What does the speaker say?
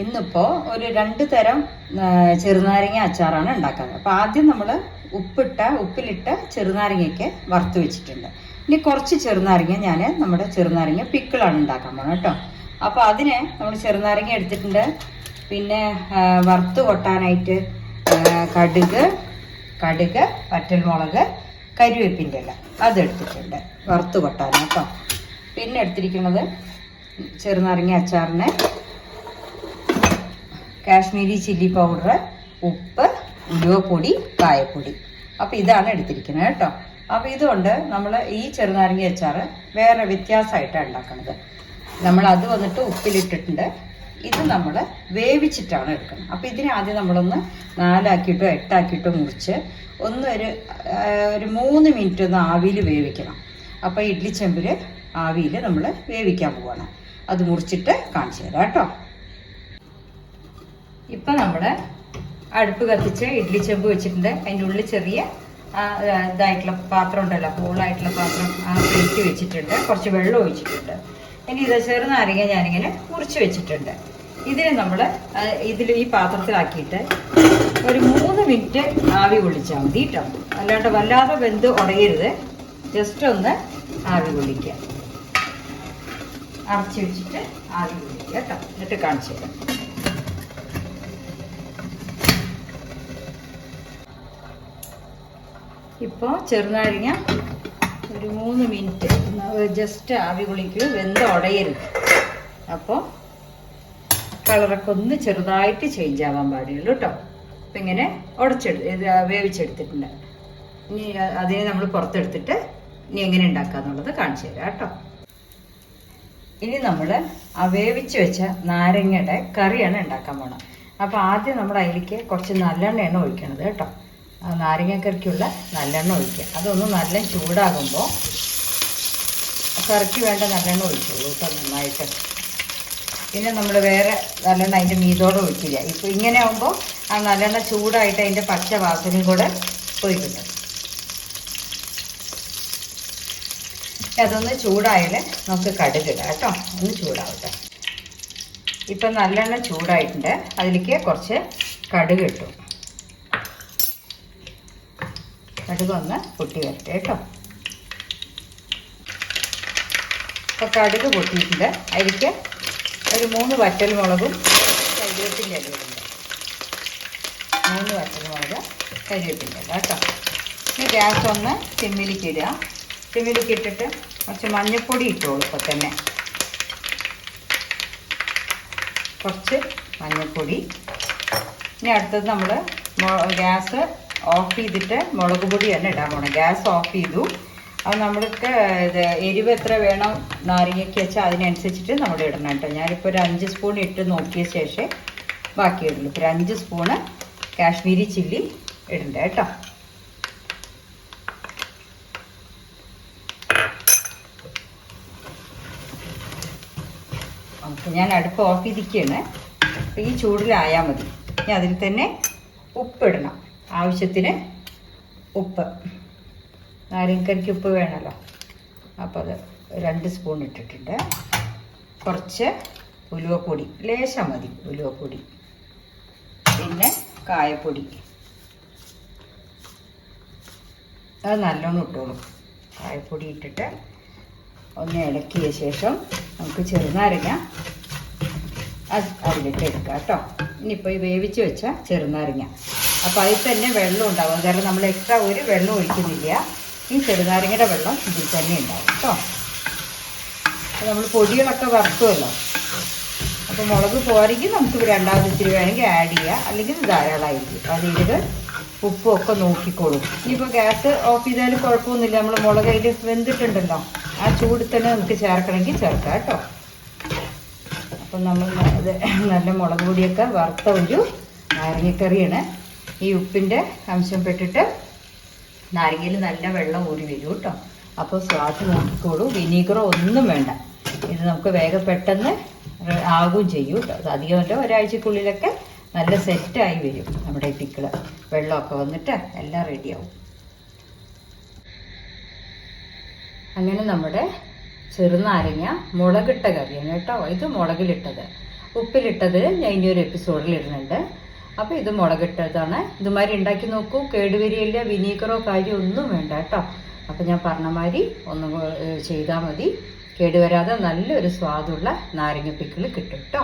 ഇന്നിപ്പോൾ ഒരു 2 തരം ചെറുനാരങ്ങ അച്ചാറാണ് ഉണ്ടാക്കുന്നത്. അപ്പോൾ ആദ്യം നമ്മൾ ഉപ്പിലിട്ട ചെറുനാരങ്ങയ്ക്ക് വറുത്ത് വെച്ചിട്ടുണ്ട്. ഇനി കുറച്ച് ചെറുനാരങ്ങ ഞാൻ നമ്മുടെ ചെറുനാരങ്ങ പിക്കിളാണ് ഉണ്ടാക്കാൻ പോകുന്നത് കേട്ടോ. അപ്പോൾ അതിന് നമ്മൾ ചെറുനാരങ്ങ എടുത്തിട്ടുണ്ട്. പിന്നെ വറുത്ത് കൊട്ടാനായിട്ട് കടുക് വറ്റൽമുളക് കരിവേപ്പിൻ്റെ ഇല അതെടുത്തിട്ടുണ്ട് വറുത്ത് കൊട്ടാൻ കേട്ടോ. പിന്നെ എടുത്തിരിക്കുന്നത് ചെറുനാരങ്ങ അച്ചാറിന് കാശ്മീരി ചില്ലി പൗഡർ, ഉപ്പ്, ഉലുവപ്പൊടി, കായപ്പൊടി. അപ്പോൾ ഇതാണ് എടുത്തിരിക്കുന്നത് കേട്ടോ. അപ്പോൾ ഇതുകൊണ്ട് നമ്മൾ ഈ ചെറുനാരങ്ങ അച്ചാർ വേറെ വ്യത്യാസമായിട്ടാണ് ഉണ്ടാക്കുന്നത്. നമ്മൾ അത് വന്നിട്ട് ഉപ്പിലിട്ടിട്ടുണ്ട്. ഇത് നമ്മൾ വേവിച്ചിട്ടാണ് എടുക്കുന്നത്. അപ്പോൾ ഇതിനെ ആദ്യം നമ്മളൊന്ന് 4 ആക്കിയിട്ടോ 8 ആക്കിയിട്ടോ മുറിച്ച് ഒരു 3 മിനിറ്റ് ഒന്ന് ആവിയിൽ വേവിക്കണം. അപ്പോൾ ഇഡ്ഡലി ചെമ്പിൽ ആവിയിൽ നമ്മൾ വേവിക്കാൻ പോവാണ്. അത് മുറിച്ചിട്ട് കാണിച്ചു തരാം കേട്ടോ. ഇപ്പം നമ്മൾ അടുപ്പ് കത്തിച്ച് ഇഡ്ഡലി ചെമ്പ് വെച്ചിട്ടുണ്ട്. അതിൻ്റെ ഉള്ളിൽ ചെറിയ ഇതായിട്ടുള്ള പാത്രം ഉണ്ടല്ലോ, പൂളായിട്ടുള്ള പാത്രം, ആ പ്ലേറ്റ് വെച്ചിട്ടുണ്ട്. കുറച്ച് വെള്ളം ഒഴിച്ചിട്ടുണ്ട്. ഇനി ഇത് ചെറുനാരങ്ങ ഞാനിങ്ങനെ മുറിച്ച് വെച്ചിട്ടുണ്ട്. ഇതിനെ നമ്മൾ ഈ പാത്രത്തിലാക്കിയിട്ട് ഒരു 3 മിനിറ്റ് ആവി കൊള്ളിച്ചാൽ മതി കേട്ടോ. അല്ലാണ്ട് വല്ലാതെ വെന്ത് ഉടയരുത്. ജസ്റ്റ് ഒന്ന് ആവി കൊള്ളിക്കുക. അടച്ചു വെച്ചിട്ട് ആവി കൊള്ളിക്കുക കേട്ടോ. എന്നിട്ട് കാണിച്ചു തരാം. ഇപ്പോൾ ചെറുനാരങ്ങ ഒരു 3 മിനിറ്റ് ജസ്റ്റ് ആവി കൊള്ളിക്കുക. വെന്ത് ഉടയരുത്. അപ്പോൾ കളറൊക്കെ ഒന്ന് ചെറുതായിട്ട് ചേഞ്ച് ആവാൻ പാടുള്ളൂ കേട്ടോ. അപ്പം ഇങ്ങനെ വേവിച്ചെടുത്തിട്ടുണ്ട്. ഇനി അതിനെ നമ്മൾ പുറത്തെടുത്തിട്ട് ഇനി എങ്ങനെ ഉണ്ടാക്കാന്നുള്ളത് കാണിച്ചു തരാം കേട്ടോ. ഇനി നമ്മൾ ആ വേവിച്ച് വെച്ച നാരങ്ങയുടെ കറിയാണ് ഉണ്ടാക്കാൻ പോണത്. അപ്പോൾ ആദ്യം നമ്മൾ അതിലേക്ക് കുറച്ച് നല്ലെണ്ണയാണ് ഒഴിക്കണത് കേട്ടോ. ആ നാരങ്ങക്കറിക്കുള്ള നല്ലെണ്ണ ഒഴിക്കുക. അതൊന്ന് നല്ല ചൂടാകുമ്പോൾ കറിക്ക് വേണ്ട നല്ലെണ്ണ ഒഴിച്ചോളൂ കേട്ടോ നന്നായിട്ട്. പിന്നെ നമ്മൾ വേറെ നല്ലെണ്ണ അതിൻ്റെ മീതോടെ ഒഴിക്കില്ല. ഇപ്പോൾ ഇങ്ങനെ ആകുമ്പോൾ ആ നല്ലെണ്ണ ചൂടായിട്ട് അതിൻ്റെ പച്ച വാസനയും കൂടെ പോയി കിട്ടും. അതൊന്ന് ചൂടായാൽ നമുക്ക് കടുകിടാം കേട്ടോ. ഒന്ന് ചൂടാവട്ടെ. ഇപ്പം നല്ലെണ്ണ ചൂടായിട്ടുണ്ട്. അതിലേക്ക് കുറച്ച് കടുക് ഇട്ടു. കടുക് ഒന്ന് പൊട്ടി വരട്ടെ കേട്ടോ. അപ്പോൾ കടുക് പൊട്ടിയിട്ടുണ്ട്. അതിലേക്ക് ഒരു 3 വറ്റൽമുളകും കരിവേപ്പിൻ്റെ ഇലയുണ്ട്. 3 വറ്റൽമുളക് കരിവേപ്പിൻ്റെ ഇല കേട്ടോ. ഇനി ഗ്യാസ് ഒന്ന് സിമ്മിലേക്ക് ഇടുക. സിമ്മിലേക്ക് ഇട്ടിട്ട് കുറച്ച് മഞ്ഞൾപ്പൊടി ഇട്ടോളൂ. ഇപ്പോൾ തന്നെ കുറച്ച് മഞ്ഞൾപ്പൊടി. ഇനി അടുത്തത് നമ്മൾ ഗ്യാസ് ഓഫ് ചെയ്തിട്ട് മുളക് പൊടി തന്നെ ഇടാൻ പോകണം. ഗ്യാസ് ഓഫ് ചെയ്തു. അത് നമ്മൾക്ക് എരിവ് എത്ര വേണം നാരങ്ങയ്ക്ക് വെച്ചാൽ അതിനനുസരിച്ചിട്ട് നമ്മൾ ഇടണം കേട്ടോ. ഞാനിപ്പോൾ ഒരു 5 സ്പൂൺ ഇട്ട് നോക്കിയ ശേഷം ബാക്കി ഇടുള്ളൂ. ഇപ്പോൾ 5 സ്പൂണ് കാശ്മീരി ചില്ലി ഇടണ്ട കേട്ടോ. ഓക്കെ, ഞാൻ അടുപ്പ് ഓഫ് ചെയ്തിരിക്കുകയാണ്. അപ്പോൾ ഈ ചൂടിലായാൽ മതി. ഇനി അതിൽ തന്നെ ഉപ്പിടണം. ആവശ്യത്തിന് ഉപ്പ്, നാരങ്ങക്കറിക്ക് ഉപ്പ് വേണമല്ലോ. അപ്പോൾ അത് 2 സ്പൂൺ ഇട്ടിട്ടുണ്ട്. കുറച്ച് ഉലുവപ്പൊടി, ലേശം മതി ഉലുവപ്പൊടി. പിന്നെ കായപ്പൊടി, അത് നല്ലോണം ഇട്ടോളൂ. കായപ്പൊടി ഇട്ടിട്ട് ഒന്ന് ഇളക്കിയ ശേഷം നമുക്ക് ചെറുനാരങ്ങ അതിലിട്ട് എടുക്കാം കേട്ടോ. ഇനിയിപ്പോൾ ഈ വേവിച്ച് വെച്ച ചെറുനാരങ്ങ, അപ്പോൾ അതിൽ തന്നെ വെള്ളം ഉണ്ടാവും. കാരണം നമ്മൾ എക്സ്ട്രാ ഒരു വെള്ളം ഒഴിക്കുന്നില്ല. ഈ ചെറുനാരങ്ങയുടെ വെള്ളം ഇതിൽ തന്നെ ഉണ്ടാവും കേട്ടോ. അപ്പോൾ നമ്മൾ പൊടികളൊക്കെ വറുത്തുമല്ലോ. അപ്പോൾ മുളക് പോരെങ്കിൽ നമുക്ക് 2ാമത് ഇത്തിരി വേണമെങ്കിൽ ആഡ് ചെയ്യുക, അല്ലെങ്കിൽ ധാരാളമായിരിക്കും. അതിൽ ഉപ്പും ഒക്കെ നോക്കിക്കോളും. ഇനിയിപ്പോൾ ഗ്യാസ് ഓഫ് ചെയ്താലും കുഴപ്പമൊന്നുമില്ല. നമ്മൾ മുളക് അതിൽ വെന്തിട്ടുണ്ടല്ലോ, ആ ചൂടിൽ തന്നെ നമുക്ക് ചേർക്കണമെങ്കിൽ ചേർക്കാം കേട്ടോ. അപ്പം നമ്മൾ അത് നല്ല മുളക് പൊടിയൊക്കെ വറുത്ത ഒരു നാരങ്ങക്കറിയാണ്. ഈ ഉപ്പിൻ്റെ അംശം പെട്ടിട്ട് നാരങ്ങയിൽ നല്ല വെള്ളം ഊറി വരും കേട്ടോ. അപ്പോൾ സ്വാദ് നോക്കിക്കോളൂ. വിനീഗറോ ഒന്നും വേണ്ട. ഇത് നമുക്ക് വേഗം പെട്ടെന്ന് ആകുകയും ചെയ്യും കേട്ടോ. അത് അധികമല്ല, ഒരാഴ്ചക്കുള്ളിലൊക്കെ നല്ല സെറ്റായി വരും നമ്മുടെ പിക്കിള്. വെള്ളമൊക്കെ വന്നിട്ട് എല്ലാം റെഡിയാവും. അങ്ങനെ നമ്മുടെ ചെറുനാരങ്ങ മുളകിട്ട കറിയാണ് കേട്ടോ. ഇത് മുളകിലിട്ടത്. ഉപ്പിലിട്ടത് ഞാൻ ഇനിയൊരു എപ്പിസോഡിൽ ഇടുന്നുണ്ട്. അപ്പോൾ ഇത് മുളകിട്ടതാണ്. ഇതുമാതിരി ഉണ്ടാക്കി നോക്കൂ, കേടുവരിയില്ല. വിനീഗറോ കാര്യമോ ഒന്നും വേണ്ട കേട്ടോ. അപ്പോൾ ഞാൻ പറഞ്ഞ മാതിരി ഒന്ന് ചെയ്താൽ മതി. കേടുവരാതെ നല്ലൊരു സ്വാദുള്ള നാരങ്ങ പിക്കിൾ കിട്ടും കേട്ടോ.